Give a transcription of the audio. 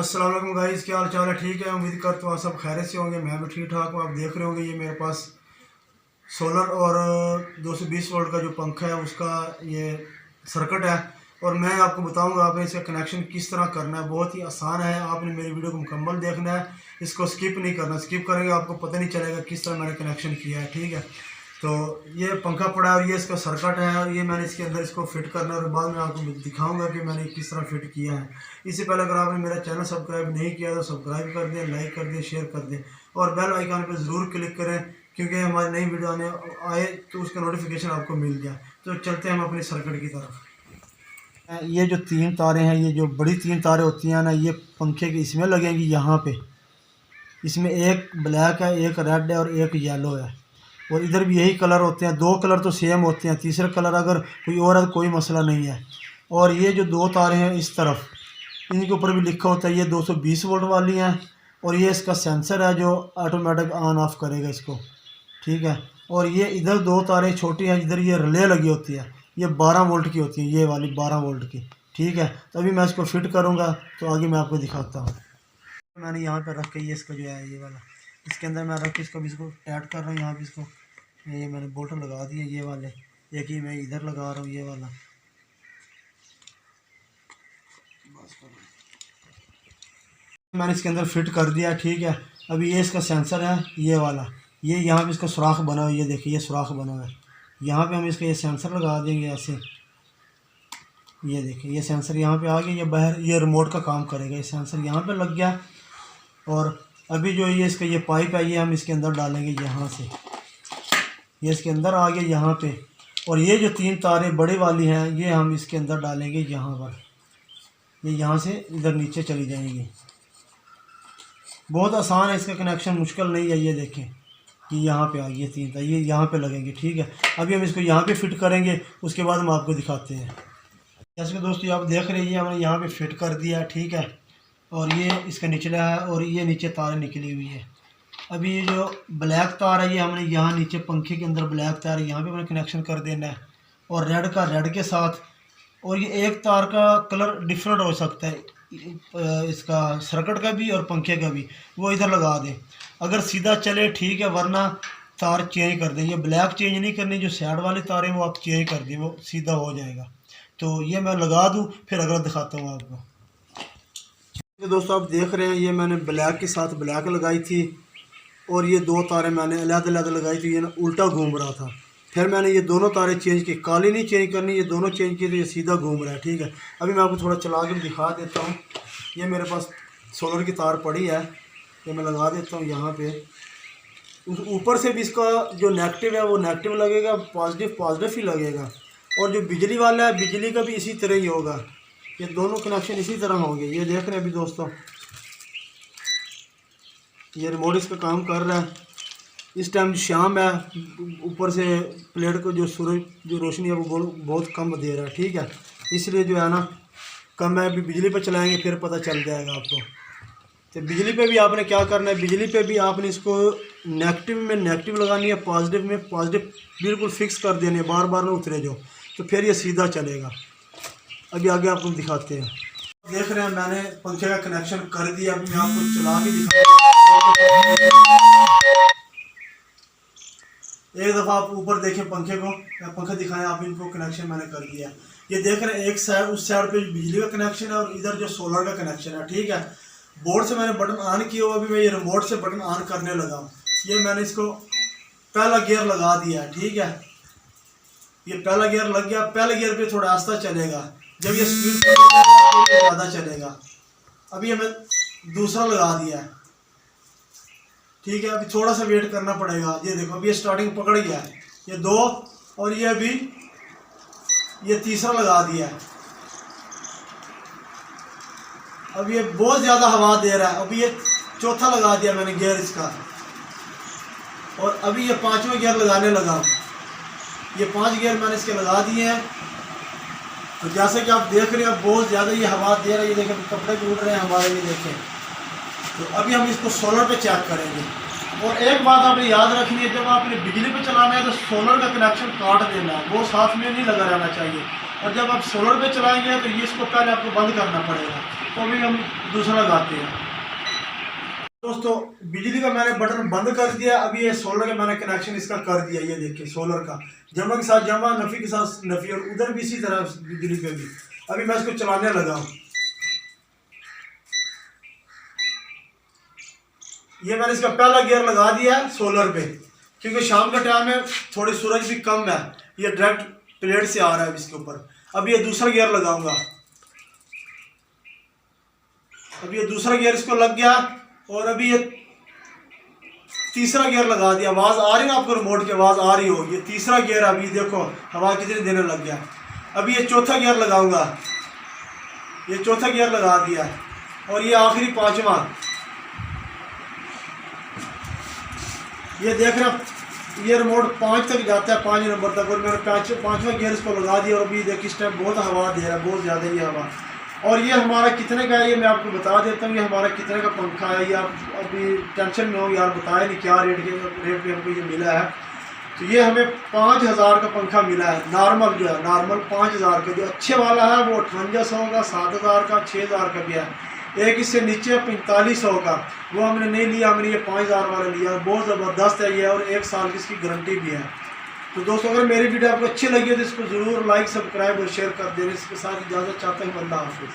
अस्सलाम वालेकुम गाइस, क्या हाल चाल है? ठीक है, उम्मीद करता हूँ आप सब खैरियत से होंगे। मैं भी ठीक ठाक हूँ। आप देख रहे होंगे ये मेरे पास सोलर और 220 वोल्ट का जो पंखा है उसका ये सर्किट है। और मैं आपको बताऊंगा आपने इसका कनेक्शन किस तरह करना है। बहुत ही आसान है, आपने मेरी वीडियो को मुकम्मल देखना है, इसको स्किप नहीं करना। स्किप करेंगे आपको पता नहीं चलेगा किस तरह मैंने कनेक्शन किया है। ठीक है, तो ये पंखा पड़ा है और ये इसका सर्किट है और ये मैंने इसके अंदर इसको फिट करना है और बाद में आपको दिखाऊंगा कि मैंने किस तरह फिट किया है। इससे पहले अगर आपने मेरा चैनल सब्सक्राइब नहीं किया तो सब्सक्राइब कर दें, लाइक कर दें, शेयर कर दें और बेल आइकन पर ज़रूर क्लिक करें, क्योंकि हमारी नई वीडियो आए तो उसका नोटिफिकेशन आपको मिल जाए। तो चलते हैं हम अपने सर्किट की तरफ। ये जो तीन तारें हैं, ये जो बड़ी तीन तारें होती हैं ना, ये पंखे की इसमें लगेंगी यहाँ पे। इसमें एक ब्लैक है, एक रेड है और एक येलो है। और इधर भी यही कलर होते हैं। दो कलर तो सेम होते हैं, तीसरा कलर अगर कोई और है तो कोई मसला नहीं है। और ये जो दो तारें हैं इस तरफ, इनके ऊपर भी लिखा होता है ये 220 वोल्ट वाली हैं। और ये इसका सेंसर है जो ऑटोमेटिक ऑन ऑफ करेगा इसको। ठीक है, और ये इधर दो तारें छोटी हैं, इधर ये रिले लगी होती है, ये 12 वोल्ट की होती है, ये वाली 12 वोल्ट की। ठीक है, तो अभी मैं इसको फिट करूँगा तो आगे मैं आपको दिखाता हूँ। मैंने यहाँ पर रख के ये इसका जो है ये वाला, इसके अंदर मैं रख के इसको टाइट कर रहा हूँ। यहाँ पे इसको ये मैंने बोल्ट लगा दिए ये वाले, एक ही मैं इधर लगा रहा हूँ ये वाला। मैंने इसके अंदर फिट कर दिया। ठीक है, अभी ये इसका सेंसर है ये वाला, ये यहाँ पे इसका सुराख बना हुआ है, ये देखिए ये सुराख बना हुआ है। यहाँ पे हम इसका ये सेंसर लगा देंगे ऐसे। ये देखिए ये सेंसर यहाँ पे आ गया, ये बाहर ये रिमोट का काम करेगा। ये सेंसर यहाँ पे लग गया और अभी जो ये इसका ये पाइप है ये हम इसके अंदर डालेंगे यहाँ से। ये इसके अंदर आ गया यहाँ पे। और ये जो तीन तारें बड़े वाली हैं ये हम इसके अंदर डालेंगे यहाँ पर। ये यहाँ से इधर नीचे चली जाएंगी। बहुत आसान है इसका कनेक्शन, मुश्किल नहीं है। ये देखें ये यहाँ पे आ गई तीन तार, ये यहाँ पे लगेंगे। ठीक है, अभी हम इसको यहाँ पे फिट करेंगे, उसके बाद हम आपको दिखाते हैं। जैसे कि दोस्तों आप देख रहे हैं हमने यहाँ पे फिट कर दिया। ठीक है, और ये इसका निचला है और ये नीचे तारें निकली हुई है। अभी ये जो ब्लैक तार है ये हमने यहाँ नीचे पंखे के अंदर ब्लैक तार यहाँ पे हमने कनेक्शन कर देना है, और रेड का रेड के साथ। और ये एक तार का कलर डिफरेंट हो सकता है, इसका सर्किट का भी और पंखे का भी, वो इधर लगा दें। अगर सीधा चले ठीक है, वरना तार चेंज कर दें। ये ब्लैक चेंज नहीं करनी, जो साइड वाली तारें वो आप चेंज कर दें, वो सीधा हो जाएगा। तो ये मैं लगा दूँ फिर अगला दिखाता हूँ आपको। तो दोस्तों आप देख रहे हैं ये मैंने ब्लैक के साथ ब्लैक लगाई थी और ये दो तारें मैंने अलग-अलग लगाई थी, ये ना उल्टा घूम रहा था। फिर मैंने ये दोनों तारें चेंज की, काली नहीं चेंज करनी, ये दोनों चेंज की तो ये सीधा घूम रहा है। ठीक है, अभी मैं आपको थोड़ा चला के दिखा देता हूँ। ये मेरे पास सोलर की तार पड़ी है, ये मैं लगा देता हूँ यहाँ पे। ऊपर से भी इसका जो नेगेटिव है वो नेगेटिव लगेगा, पॉजिटिव पॉजिटिव ही लगेगा। और जो बिजली वाला है बिजली का भी इसी तरह ही होगा, ये दोनों कनेक्शन इसी तरह होंगे। ये देख रहे हैं अभी दोस्तों, ये रिमोट इसका काम कर रहा है। इस टाइम शाम है, ऊपर से प्लेट को जो सूरज जो रोशनी है वो बहुत कम दे रहा है। ठीक है, इसलिए जो है ना कम है। अभी बिजली पे चलाएंगे फिर पता चल जाएगा आपको। तो बिजली पे भी आपने क्या करना है, बिजली पे भी आपने इसको नेगेटिव में नेगेटिव लगानी है, पॉजिटिव में पॉजिटिव बिल्कुल फिक्स कर देनी है, बार बार ना उतरे जो, तो फिर ये सीधा चलेगा। अभी आगे आपको दिखाते हैं। देख रहे हैं मैंने पंखे का कनेक्शन कर दिया, अभी मैं आपको चला के दिखाऊंगा। एक दफ़ा आप ऊपर देखें पंखे को, पंखा दिखाएं आप इनको, कनेक्शन मैंने कर दिया। ये देख रहे हैं एक साइड, उस साइड पे बिजली का कनेक्शन है और इधर जो सोलर का कनेक्शन है। ठीक है, बोर्ड से मैंने बटन ऑन किया हुआ, अभी मैं ये रिमोट से बटन ऑन करने लगा। ये मैंने इसको पहला गियर लगा दिया। ठीक है, ये पहला गियर लग गया। पहले गियर पे थोड़ा आस्ता चलेगा, जब ये स्पीड ज़्यादा चलेगा। अभी हमें दूसरा लगा दिया है। ठीक है, अभी थोड़ा सा वेट करना पड़ेगा। ये देखो अभी ये स्टार्टिंग पकड़ गया है, ये दो, और ये अभी ये तीसरा लगा दिया है। अब ये बहुत ज़्यादा हवा दे रहा है। अभी ये चौथा लगा दिया मैंने गियर इसका, और अभी ये पांचवें गियर लगाने लगा। ये 5 गियर मैंने इसके लगा दिए हैं। तो जैसे कि आप देख रहे हैं बहुत ज़्यादा ये हवा दे रहा है। ये देखें कपड़े भी उड़ रहे हैं हमारे, ये देखें। तो अभी हम इसको सोलर पे चेक करेंगे। और एक बात आपने याद रखनी है, जब आपने बिजली पे चलाना है तो सोलर का कनेक्शन काट देना है, वो साथ में नहीं लगा रहना चाहिए। और जब आप सोलर पे चलाएंगे तो ये इसको पहले आपको बंद करना पड़ेगा, तो अभी हम दूसरा लगाते हैं। दोस्तों बिजली का मैंने बटन बंद कर दिया, अभी ये सोलर का मैंने कनेक्शन इसका कर दिया। ये देखिए सोलर का जमा के साथ जमा, नफ़ी के साथ नफ़ी, और उधर भी इसी तरह बिजली पे भी। अभी मैं इसको चलाने लगा हूँ। ये मैंने इसका पहला गियर लगा दिया है सोलर पे, क्योंकि शाम का टाइम है, थोड़ी सूरज भी कम है, ये डायरेक्ट प्लेट से आ रहा है इसके ऊपर। अब ये दूसरा गियर लगाऊंगा। अब ये दूसरा गियर इसको लग गया, और अभी ये तीसरा गियर लगा दिया। आवाज़ आ रही है आपको, रिमोट की आवाज़ आ रही हो। ये तीसरा गियर, अभी देखो हवा कितनी देने लग गया। अभी ये चौथा गियर लगाऊंगा, ये चौथा गियर लगा दिया, और ये आखिरी पांचवा। ये देख रहे ये रिमोट 5 तक जाता है, 5 नंबर तक, और मैंने पाँचवा गियर इसको लगा दिया। और अभी देखिए इस टाइम बहुत हवा दे रहा है, बहुत ज़्यादा ये हवा। और ये हमारा कितने का है ये मैं आपको बता देता हूँ। ये हमारा कितने का पंखा है, ये आप अभी टेंशन में हो यार, बताया नहीं क्या रेट पे हमको ये मिला है। तो ये हमें 5000 का पंखा मिला है, नॉर्मल जो है, नॉर्मल 5000 का। जो अच्छे वाला है वो 5800 का, 7000 का, 6000 का भी है। एक इससे नीचे 4500 का, वो हमने नहीं लिया, हमने ये 5000 वाला लिया। बहुत ज़बरदस्त है ये, और 1 साल की इसकी गारंटी भी है। तो दोस्तों अगर मेरी वीडियो आपको अच्छी लगी हो तो इसको ज़रूर लाइक, सब्सक्राइब और शेयर कर देना। इसके साथ इजाज़त चाहते हैं। अल्लाह हाफिज़।